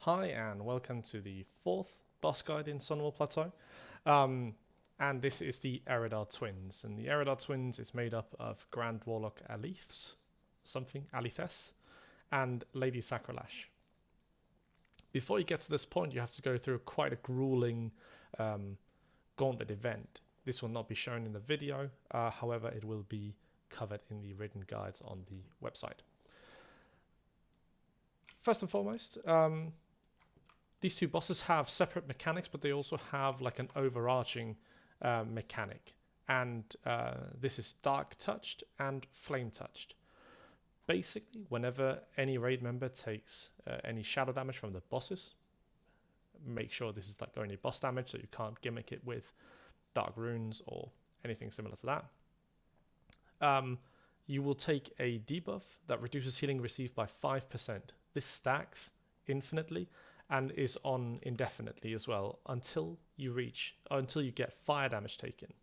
Hi and welcome to the fourth boss guide in Sunwell Plateau. And this is the Eredar twins. And the Eredar twins is made up of Grand Warlock Alithes, and Lady Sacrolash. Before you get to this point, you have to go through quite a grueling gauntlet event. This will not be shown in the video, however, it will be covered in the written guides on the website. First and foremost, these two bosses have separate mechanics, but they also have like an overarching mechanic. And this is Dark Touched and Flame Touched. Basically, whenever any raid member takes any shadow damage from the bosses, make sure this is like only boss damage, so you can't gimmick it with dark runes or anything similar to that. You will take a debuff that reduces healing received by 5%. This stacks infinitely and is on indefinitely as well until you get fire damage taken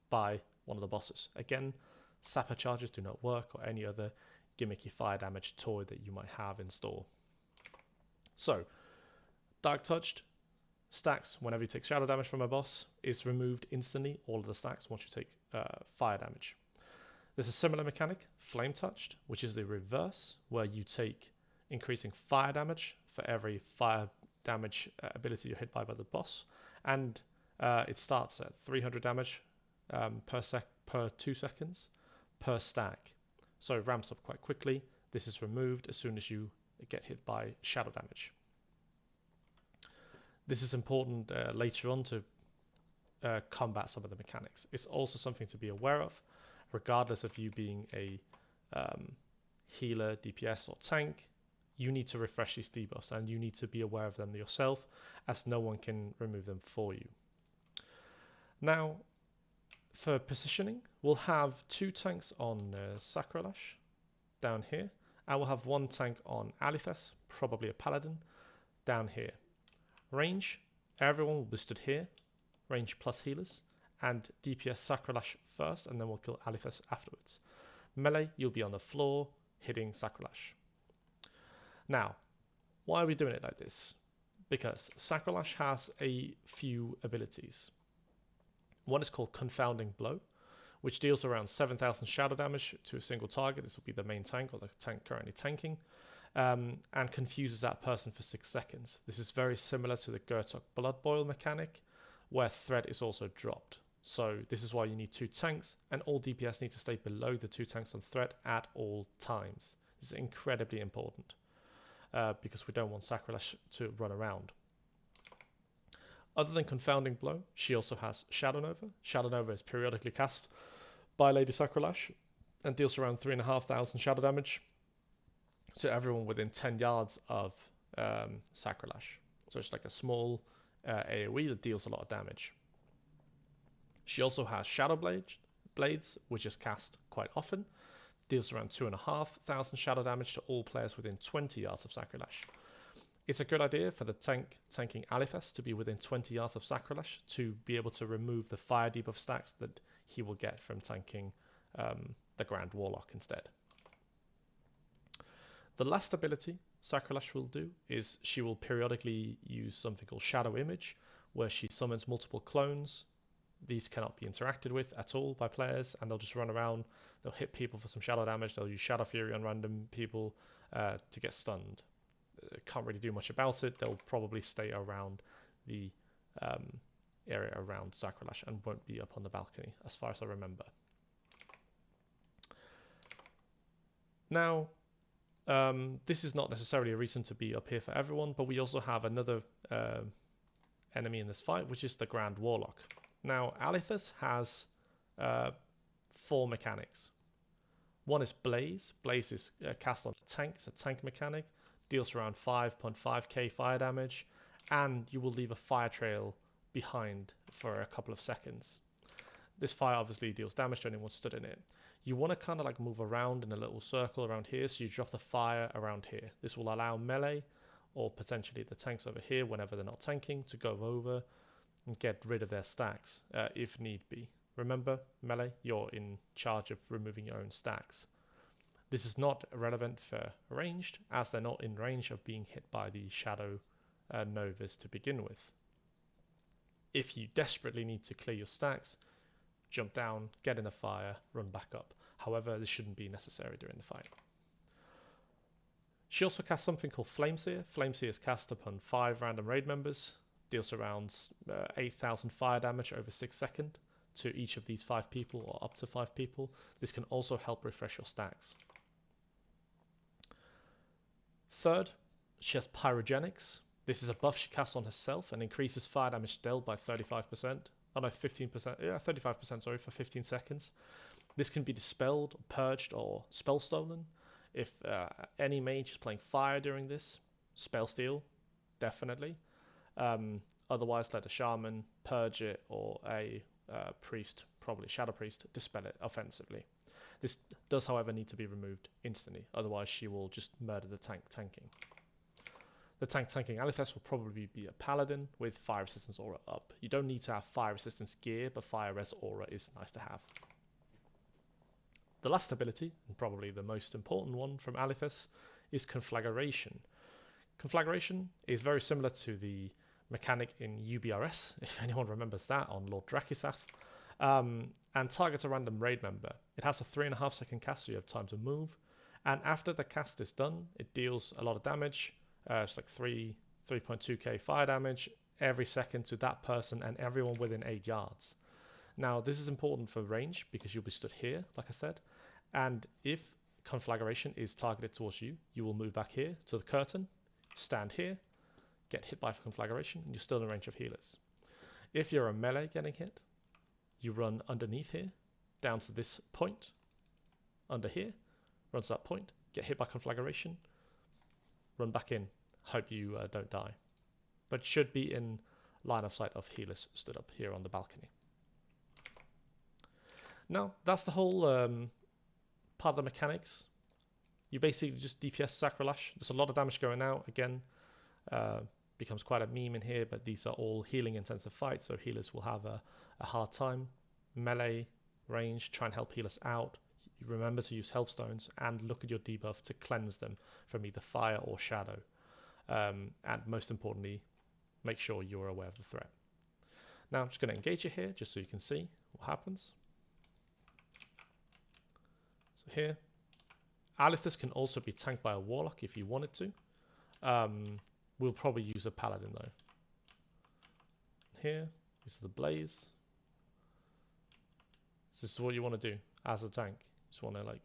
by one of the bosses. Again, sapper charges do not work, or any other gimmicky fire damage toy that you might have in store. So, Dark Touched stacks whenever you take shadow damage from a boss, is removed instantly, all of the stacks, once you take fire damage. There's a similar mechanic, Flame Touched, which is the reverse, where you take increasing fire damage for every fire damage ability you're hit by the boss, and it starts at 300 damage per 2 seconds per stack, so it ramps up quite quickly. This is removed as soon as you get hit by shadow damage. This is important later on to combat some of the mechanics. It's also something to be aware of, regardless of you being a healer, DPS or tank. You need to refresh these debuffs and you need to be aware of them yourself, as no one can remove them for you. Now, for positioning, we'll have 2 tanks on Sacrolash down here, and we'll have 1 tank on Alithes, probably a paladin, down here. Range, everyone will be stood here, range plus healers, and DPS Sacrolash first, and then we'll kill Alithes afterwards. Melee, you'll be on the floor, hitting Sacrolash. Now, why are we doing it like this? Because Sacrolash has a few abilities. One is called Confounding Blow, which deals around 7,000 shadow damage to a single target. This will be the main tank, or the tank currently tanking, and confuses that person for 6 seconds. This is very similar to the Gurtok Blood Boil mechanic, where threat is also dropped. So this is why you need 2 tanks, and all DPS need to stay below the 2 tanks on threat at all times. This is incredibly important. Because we don't want Sacrolash to run around. Other than Confounding Blow, she also has Shadow Nova. Shadow Nova is periodically cast by Lady Sacrolash and deals around 3,500 shadow damage to everyone within 10 yards of Sacrolash. So it's like a small AoE that deals a lot of damage. She also has Shadow Blades, which is cast quite often. Deals around 2,500 shadow damage to all players within 20 yards of Sacrolash. It's a good idea for the tanking Alithes to be within 20 yards of Sacrolash to be able to remove the fire debuff stacks that he will get from tanking the Grand Warlock instead. The last ability Sacrolash will do is she will periodically use something called Shadow Image, where she summons multiple clones. These cannot be interacted with at all by players, and they'll just run around. They'll hit people for some shadow damage. They'll use Shadow Fury on random people to get stunned. Can't really do much about it. They'll probably stay around the area around Sacrolash and won't be up on the balcony, as far as I remember. Now, this is not necessarily a reason to be up here for everyone, but we also have another enemy in this fight, which is the Grand Warlock. Now, Alithes has 4 mechanics. One is Blaze. Blaze is cast on a tank. It's a tank mechanic. Deals around 5.5k fire damage. And you will leave a fire trail behind for a couple of seconds. This fire obviously deals damage to anyone stood in it. You want to kind of like move around in a little circle around here. So you drop the fire around here. This will allow melee, or potentially the tanks over here whenever they're not tanking, to go over and get rid of their stacks if need be. Remember, melee, you're in charge of removing your own stacks. This is not relevant for ranged, as they're not in range of being hit by the shadow novas to begin with. If you desperately need to clear your stacks, jump down, get in a fire, run back up. However, this shouldn't be necessary during the fight. She also casts something called Flameseer. Flameseer is cast upon 5 random raid members, deals around 8,000 fire damage over 6 seconds to each of these 5 people or up to 5 people. This can also help refresh your stacks. Third, she has Pyrogenics. This is a buff she casts on herself and increases fire damage dealt by 35%. Oh no, 15%. Yeah, 35%, sorry, for 15 seconds. This can be dispelled, purged, or spell stolen. If any mage is playing fire during this, spell steal, definitely. Otherwise, let a shaman purge it, or a priest, probably shadow priest, dispel it offensively. This does, however, need to be removed instantly. Otherwise, she will just murder the tanking. The tanking Alithess will probably be a paladin with fire resistance aura up. You don't need to have fire resistance gear, but fire res aura is nice to have. The last ability, and probably the most important one from Alithess, is Conflagration. Conflagration is very similar to the mechanic in UBRS, if anyone remembers that, on Lord Drakisath, and targets a random raid member. It has a 3.5 second cast, so you have time to move, and after the cast is done, it deals a lot of damage. It's like 3.2k fire damage every second to that person and everyone within 8 yards. Now, this is important for range because you'll be stood here, like I said, and if Conflagration is targeted towards you, you will move back here to the curtain, stand here, get hit by Conflagration, and you're still in range of healers. If you're a melee getting hit, you run underneath here, down to this point, under here, run to that point, get hit by Conflagration, run back in, hope you don't die. But should be in line of sight of healers stood up here on the balcony. Now, that's the whole part of the mechanics. You basically just DPS Sacrolash. There's a lot of damage going out. Again, becomes quite a meme in here, but these are all healing intensive fights, so healers will have a hard time. Melee, range, try and help healers out. You remember to use health stones and look at your debuff to cleanse them from either fire or shadow. And most importantly, make sure you're aware of the threat. Now I'm just going to engage you here just so you can see what happens. So here, Alithess can also be tanked by a Warlock if you wanted to. We'll probably use a Paladin though. Here, this is the Blaze. So this is what you want to do as a tank. Just want to like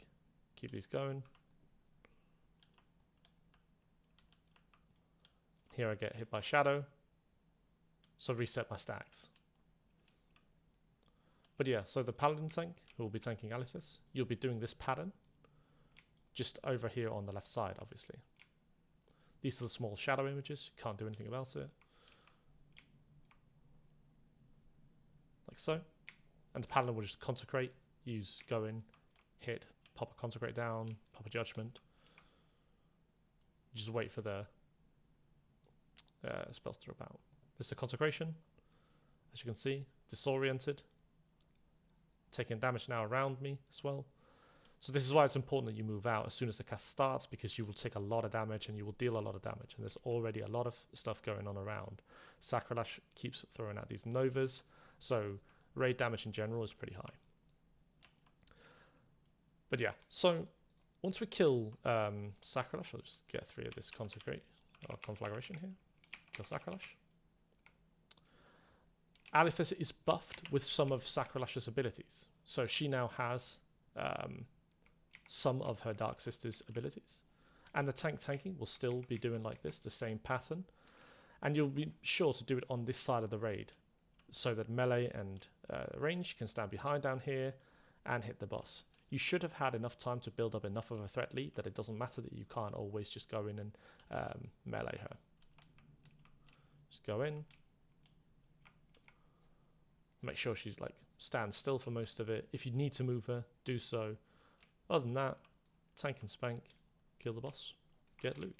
keep these going. Here I get hit by Shadow, so reset my stacks. But yeah, so the Paladin tank, who will be tanking Alithess, you'll be doing this pattern just over here on the left side, obviously. These are the small shadow images, you can't do anything about it. Like so. And the Paladin will just consecrate, use go in, hit, pop a consecrate down, pop a judgment. Just wait for the spells to drop out. This is a consecration, as you can see, disoriented, taking damage now around me as well. So this is why it's important that you move out as soon as the cast starts, because you will take a lot of damage and you will deal a lot of damage, and there's already a lot of stuff going on around. Sacrolash keeps throwing out these novas, so raid damage in general is pretty high. But yeah, so once we kill Sacrolash, I'll just get 3 of this consecrate or conflagration here. Kill Sacrolash. Alithess is buffed with some of Sacrolash's abilities, so she now has some of her Dark Sister's abilities, and the tanking will still be doing like this, the same pattern, and you'll be sure to do it on this side of the raid, so that melee and range can stand behind down here and hit the boss. You should have had enough time to build up enough of a threat lead that it doesn't matter that you can't always just go in and melee her. Just go in. Make sure she's like stands still for most of it. If you need to move her, do so. Other than that, tank and spank, kill the boss, get loot.